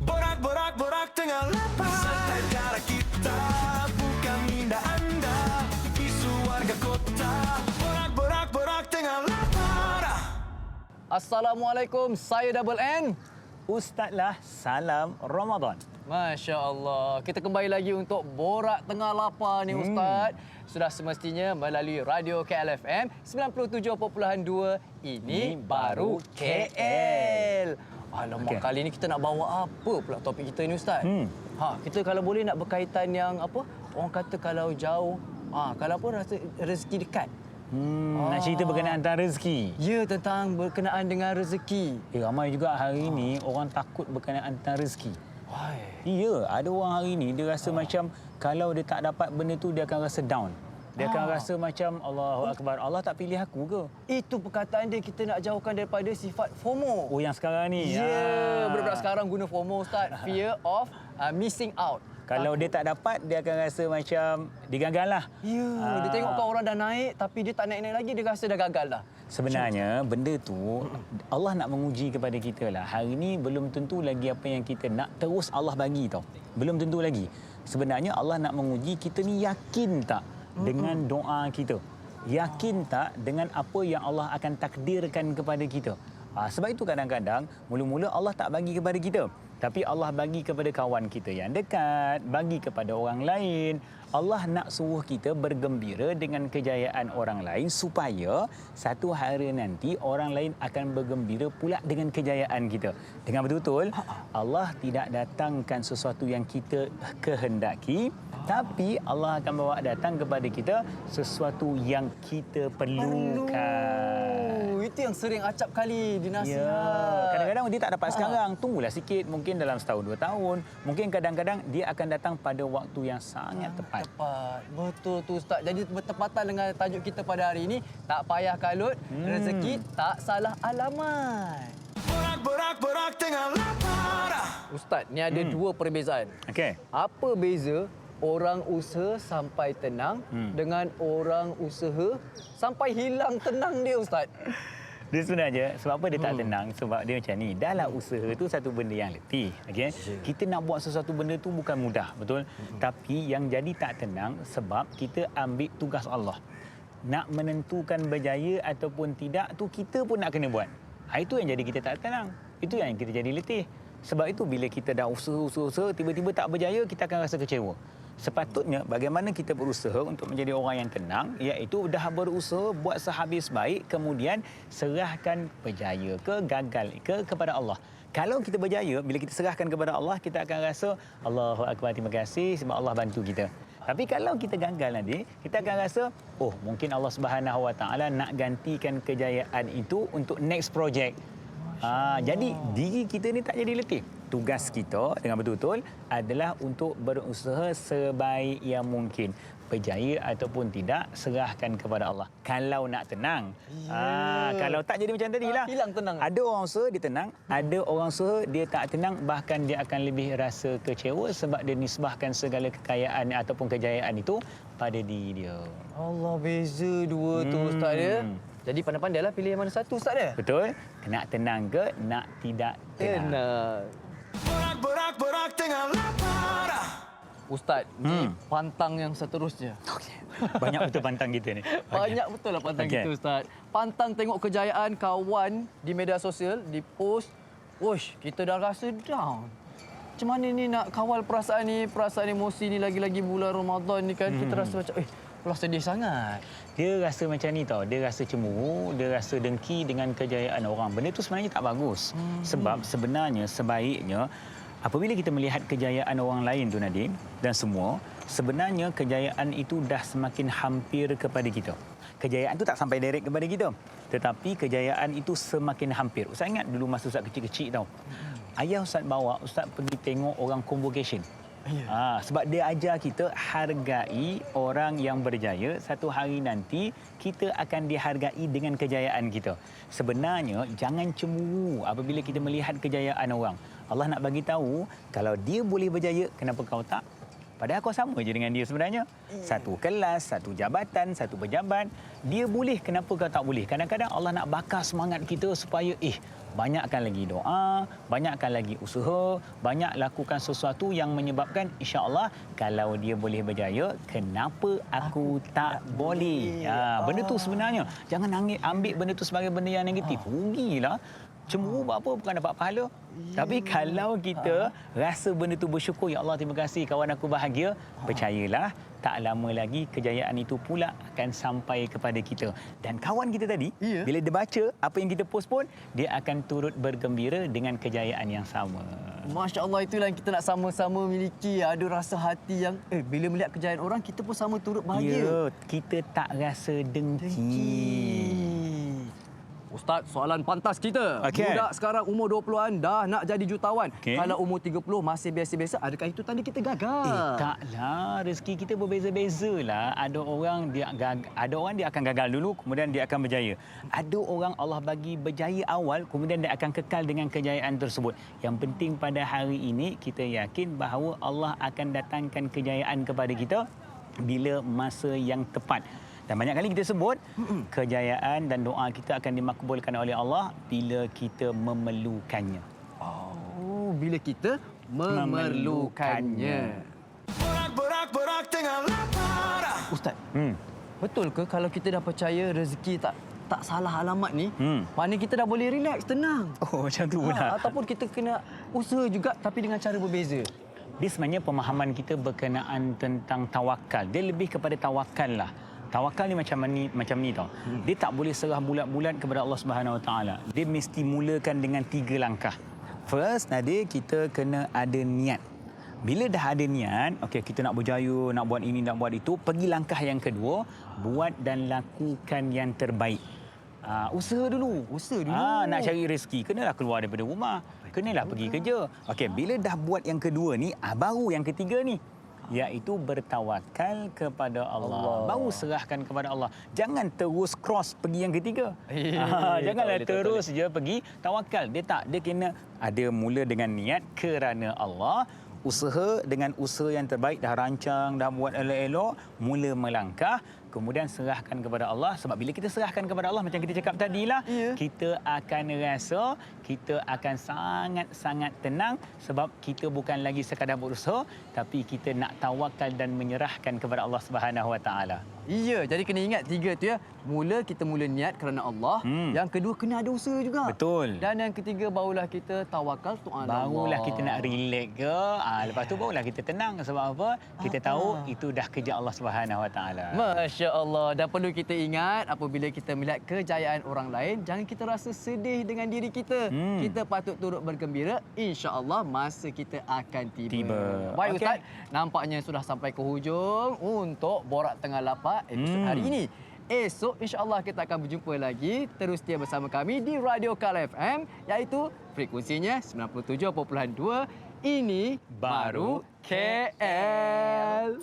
Borak-borak tengah lapar. Santai cara kita, bukan minda anda. Isu warga kota. Borak-borak tengah lapar. Assalamualaikum, saya Double N. Ustazlah, salam Ramadan. Masya Allah. Kita kembali lagi untuk Borak Tengah Lapar ni Ustaz. Sudah semestinya melalui Radio KLFM 97.2. Ini baru KL. Alamak, kali ni kita nak bawa apa pula topik kita ni Ustaz? Kita kalau boleh nak berkaitan yang apa? Orang kata kalau jauh, kalau apa rasa rezeki dekat. Nak cerita berkenaan tentang rezeki. Ya, tentang berkenaan dengan rezeki. Ramai juga hari ini orang takut berkenaan tentang rezeki. Why? Ya, ada orang hari ini dia rasa macam kalau dia tak dapat benda tu dia akan rasa down. Dia akan rasa macam Allahu Akbar, Allah tak pilih aku ke? Itu perkataan dia, kita nak jauhkan daripada sifat FOMO. Oh, yang sekarang ni. Ya, budak-budak sekarang guna FOMO Ustaz. Fear of missing out. Kalau dia tak dapat, dia akan rasa macam dia gagal lah. Ya, dia tengok kau orang dah naik tapi dia tak naik-naik lagi, dia rasa dah gagal dah. Sebenarnya benda tu Allah nak menguji kepada kita lah. Hari ni belum tentu lagi apa yang kita nak terus Allah bagi tau. Belum tentu lagi. Sebenarnya Allah nak menguji kita ni yakin tak dengan doa kita. Yakin tak dengan apa yang Allah akan takdirkan kepada kita. Sebab itu kadang-kadang mula-mula Allah tak bagi kepada kita. Tapi Allah bagi kepada kawan kita yang dekat, bagi kepada orang lain. Allah nak suruh kita bergembira dengan kejayaan orang lain supaya satu hari nanti orang lain akan bergembira pula dengan kejayaan kita. Dengan betul-betul, Allah tidak datangkan sesuatu yang kita kehendaki, tapi Allah akan bawa datang kepada kita sesuatu yang kita perlukan. Itu yang sering acap kali dinasihat. Ya, kadang-kadang dia tak dapat sekarang. Tunggulah sikit, mungkin dalam setahun, 2 tahun. Mungkin kadang-kadang dia akan datang pada waktu yang sangat tepat. Tepat. Betul tu Ustaz. Jadi bertepatan dengan tajuk kita pada hari ini, tak payah kalut, rezeki tak salah alamat. Borak tengah lapar. Ustaz, ni ada dua perbezaan. Okey. Apa beza orang usaha sampai tenang dengan orang usaha sampai hilang tenang dia Ustaz? Dia sebenarnya sebab apa dia tak tenang? Sebab dia macam ni. Dahlah usaha tu satu benda yang letih. Okay? Kita nak buat sesuatu benda tu bukan mudah, betul? Tapi yang jadi tak tenang sebab kita ambil tugas Allah. Nak menentukan berjaya ataupun tidak tu kita pun nak kena buat. Itu yang jadi kita tak tenang. Itu yang kita jadi letih. Sebab itu bila kita dah usaha, tiba-tiba tak berjaya, kita akan rasa kecewa. Sepatutnya bagaimana kita berusaha untuk menjadi orang yang tenang, iaitu dah berusaha buat sehabis baik, kemudian serahkan berjaya ke gagal ke kepada Allah. Kalau kita berjaya, bila kita serahkan kepada Allah, kita akan rasa Allahu Akbar, terima kasih sebab Allah bantu kita. Tapi kalau kita gagal nanti, kita akan rasa mungkin Allah Subhanahu Wa Taala nak gantikan kejayaan itu untuk next project. Jadi diri kita ni tak jadi letih. Tugas kita dengan betul-betul adalah untuk berusaha sebaik yang mungkin. Berjaya ataupun tidak, serahkan kepada Allah. Kalau nak tenang. Kalau tak jadi macam tadilah. Hilang tenang. Ada orang usaha dia tenang, ada orang usaha dia tak tenang, bahkan dia akan lebih rasa kecewa sebab dia nisbahkan segala kekayaan ataupun kejayaan itu pada diri dia. Allah, beza dua tu Ustaz dia. Jadi pandai-pandailah pilih yang mana satu Ustaz dia. Betul? Nak tenang ke nak tidak tenang? Borak tengah lapar. Ustaz, di pantang yang seterusnya. Banyak betul pantang kita ni. Banyak betul lah pantang kita Ustaz. Pantang tengok kejayaan kawan di media sosial, di post. Wosh, kita dah rasa down. Macam mana ni nak kawal perasaan emosi ni lagi-lagi bulan Ramadan ni kan. Kita rasa macam, pulah sedih sangat. Dia rasa macam ni tau. Dia rasa cemburu, dia rasa dengki dengan kejayaan orang. Benda tu sebenarnya tak bagus. Sebab sebenarnya sebaiknya apabila kita melihat kejayaan orang lain tu Nadim dan semua, sebenarnya kejayaan itu dah semakin hampir kepada kita. Kejayaan tu tak sampai direct kepada kita. Tetapi kejayaan itu semakin hampir. Ustaz ingat dulu masa Ustaz kecil-kecil tau. Ayah Ustaz bawa Ustaz pergi tengok orang convocation. Sebab dia ajar kita hargai orang yang berjaya. Satu hari nanti kita akan dihargai dengan kejayaan kita. Sebenarnya jangan cemburu apabila kita melihat kejayaan orang. Allah nak bagi tahu kalau dia boleh berjaya, kenapa kau tak? Padahal kau sama je dengan dia sebenarnya. Satu kelas, satu jabatan, satu pejabat. Dia boleh, kenapa kau tak boleh? Kadang-kadang Allah nak bakar semangat kita supaya banyakkan lagi doa, banyakkan lagi usaha, banyak lakukan sesuatu yang menyebabkan insya-Allah kalau dia boleh berjaya, kenapa aku tak boleh? Benda tu sebenarnya jangan ambil benda tu sebagai benda yang negatif. Rugilah. Cemburu buat apa? Bukan dapat pahala. Tapi kalau kita rasa benda tu bersyukur, ya Allah terima kasih kawan aku bahagia, percayalah tak lama lagi kejayaan itu pula akan sampai kepada kita. Dan kawan kita tadi, bila dia baca apa yang kita post pun, dia akan turut bergembira dengan kejayaan yang sama. Masya Allah, itulah yang kita nak sama-sama miliki. Ada rasa hati yang bila melihat kejayaan orang, kita pun sama turut bahagia. Ya, kita tak rasa dengki. Ustaz, soalan pantas kita. Okey. Budak sekarang umur 20-an dah nak jadi jutawan. Okey. Kalau umur 30 masih biasa-biasa, adakah itu tanda kita gagal? Taklah, rezeki kita berbeza-beza lah. Ada orang dia akan gagal dulu, kemudian dia akan berjaya. Ada orang Allah bagi berjaya awal, kemudian dia akan kekal dengan kejayaan tersebut. Yang penting pada hari ini kita yakin bahawa Allah akan datangkan kejayaan kepada kita bila masa yang tepat. Dan banyak kali kita sebut kejayaan dan doa kita akan dimakbulkan oleh Allah bila kita memerlukannya. Oh, bila kita memerlukannya. Borak tengah lapar. Ustaz, betul ke kalau kita dah percaya rezeki tak salah alamat ni, maknanya kita dah boleh relax, tenang? Oh, macam tu pula. Ataupun kita kena usaha juga tapi dengan cara berbeza? Dia sebenarnya pemahaman kita berkenaan tentang tawakal. Dia lebih kepada tawakal lah. Tawakal ni macam ni tau. Dia tak boleh serah bulat-bulat kepada Allah Subhanahu Wa Taala. Dia mesti mulakan dengan 3 langkah. First, Nadir, kita kena ada niat. Bila dah ada niat, okey, kita nak berjaya, nak buat ini, nak buat itu, pergi langkah yang kedua, buat dan lakukan yang terbaik. Usaha dulu. Nak cari rezeki, kenalah keluar daripada rumah. Kenalah pergi kerja. Okey, bila dah buat yang kedua ni, baru yang ketiga ni, iaitu bertawakal kepada Allah. Baru serahkan kepada Allah. Jangan terus cross pergi yang ketiga. Janganlah terus je pergi tawakal. Dia kena ada mula dengan niat kerana Allah. Usaha dengan usaha yang terbaik, dah rancang, dah buat elok-elok, mula melangkah, kemudian serahkan kepada Allah. Sebab bila kita serahkan kepada Allah, macam kita cakap tadilah, kita akan rasa kita akan sangat-sangat tenang sebab kita bukan lagi sekadar berusaha, tapi kita nak tawakal dan menyerahkan kepada Allah Subhanahu Wa Taala. Ya, jadi kena ingat 3 tu ya. Kita mula niat kerana Allah. Yang kedua, kena ada usaha juga. Betul. Dan yang ketiga, barulah kita tawakal tu'ala Allah. Barulah kita nak relax ke. Lepas tu barulah kita tenang. Sebab apa? Kita tahu itu dah kerja Allah Subhanahu Wa Taala. Masya Allah. Dan perlu kita ingat, apabila kita melihat kejayaan orang lain, jangan kita rasa sedih dengan diri kita. Kita patut turut bergembira. InsyaAllah masa kita akan tiba. Baik, Ustaz. Nampaknya sudah sampai ke hujung untuk Borak Tengah Lapar episod hari ini. Esok insya-Allah kita akan berjumpa lagi. Terus setia bersama kami di Radio KL FM, iaitu frekuensinya 97.2. Ini baru KL.